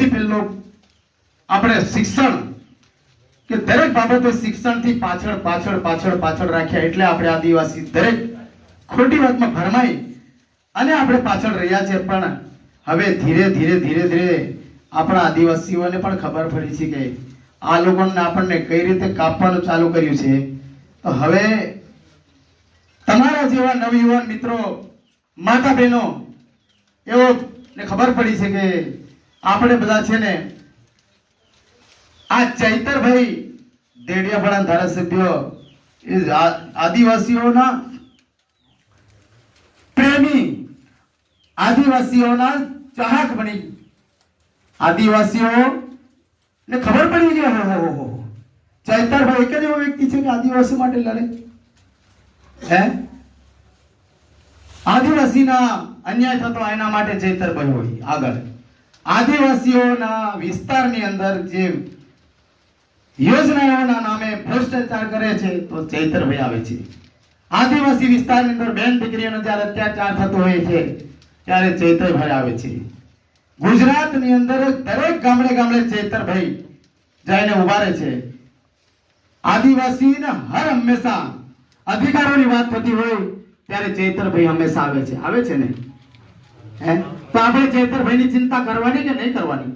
સૌથી પહેલો આપણે શિક્ષણ કે દરેક બાબતે શિક્ષણથી પાછળ પાછળ પાછળ પાછળ રાખ્યા એટલે આપણે આદિવાસી દરેક ખોટી વાતમાં ભરમાઈ અને આપણે પાછળ રહ્યા છે. પણ હવે ધીરે ધીરે ધીરે ધીરે આપણા આદિવાસીઓને પણ ખબર પડી છે કે આ લોકોને આપણને કઈ રીતે કાપવાનું ચાલુ કર્યું છે. તો હવે તમારા જેવા નવયુવાન મિત્રો, માતા બહેનો, એવો ને ખબર પડી છે કે આપણે બધા છે ને આ ચૈતરભાઈ દેડિયાપાડા ધારાસભ્ય એ આદિવાસીઓના પ્રેમી, આદિવાસીઓના ચાહક બની આદિવાસીઓ ને ખબર પડી કે હો ચૈતરભાઈ એક જ એવો વ્યક્તિ છે કે આદિવાસી માટે લડે. હે, આદિવાસીના અન્યાય થતો એના માટે ચૈતરભાઈ હોય આગળ. આદિવાસીઓના વિસ્તારની અંદર જે યોજનાઓના નામે ભ્રષ્ટાચાર કરે છે તો ચૈતરભાઈ આવે છે. આદિવાસી વિસ્તારની અંદર બેન દીકરીઓનો જ્યારે અત્યાચાર થતો હોય છે ત્યારે ચૈતરભાઈ આવે છે. ગુજરાતની અંદર દરેક ગામડે ગામડે ચૈતરભાઈ જઈને ઉભા રહે છે. આદિવાસીને હર હંમેશા અધિકારોની વાત થતી હોય ત્યારે ચૈતરભાઈ હંમેશા આવે છે. આવે છે ને? હે, તો આપણે ચૈતરભાઈની ચિંતા કરવાની કે નહીં કરવાની?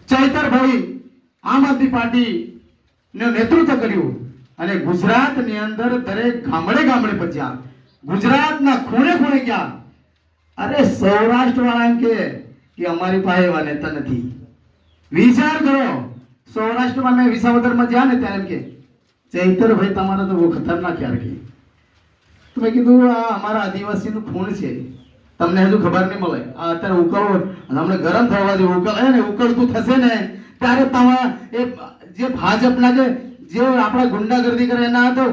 ચૈતરભાઈ આમ આદમી પાર્ટી નું નેતૃત્વ કર્યું અને ગુજરાતની અંદર દરેક ગામડે ગામડે પહોંચ્યા, ગુજરાતના ખૂણે ખૂણે ગયા. અરે સૌરાષ્ટ્ર વાળા કે અમારી પાસે એવા નેતા નથી. વિચાર કરો, સૌરાષ્ટ્રમાં મેં વિસાવદરમાં જ્યાં ને ત્યારે કે ચૈતરભાઈ તમારા તો બહુ ખતરનાક યાર કે. તો મેં કીધું આ અમારા આદિવાસીનું ખૂણ છે, તમને હજુ ખબર નહીં મળે. આ અત્યારે ઉકળો હમણાં ગરમ થવા દે, ઉકળે ને ઉકળતું થશે ને ત્યારે તમારા એ જે ભાજપના જે આપણા ગુંડાગર્દી કરે એના તો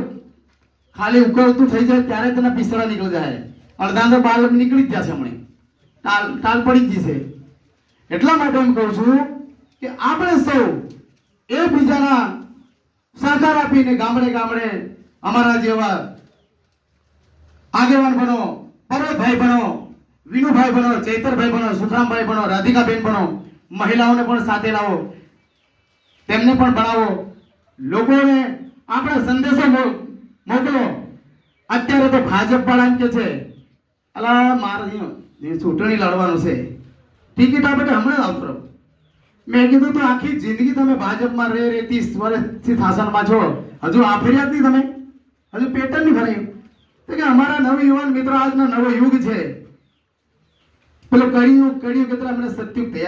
ખાલી ઉકળતું થઈ જાય ત્યારે તેના પિસરા નીકળી જાય. અડધા તો બાર નીકળી જ જશે, હમણાં ટાલ પડી જ જશે. એટલા માટે એમ કહું છું કે આપણે સૌ એકબીજાના સહકાર આપીને ગામડે ગામડે અમારા જેવા આગેવાન બનો, પર્વતભાઈ બનો, વિનુભાઈ બનો, ચૈતરભાઈ બનો, સુખરામભાઈ બનો, રાધિકાબેન બનો. મહિલાઓને પણ સાથે લાવો, તેમને પણ ભણાવો, લોકોને આપણે સંદેશો મોકલો. અત્યારે તો ભાજપ વાળા કે છે અલા મારે ચૂંટણી લડવાનું છે, ટિકિટ આપે હમણાં આવતો રહો. મેં કીધું તો આખી જિંદગી તમે ભાજપમાં રહે 30 વર્ષથી શાસનમાં છો, હજુ આ ફરિયાદ નહીં, તમે હજુ પેટર્ન નહીં ભરાયું. તો કે અમારા નવયુવાન મિત્રો આજનો નવો યુગ છે, પેલો કળિયુગ કેટલા મને સત્યુગ તૈયાર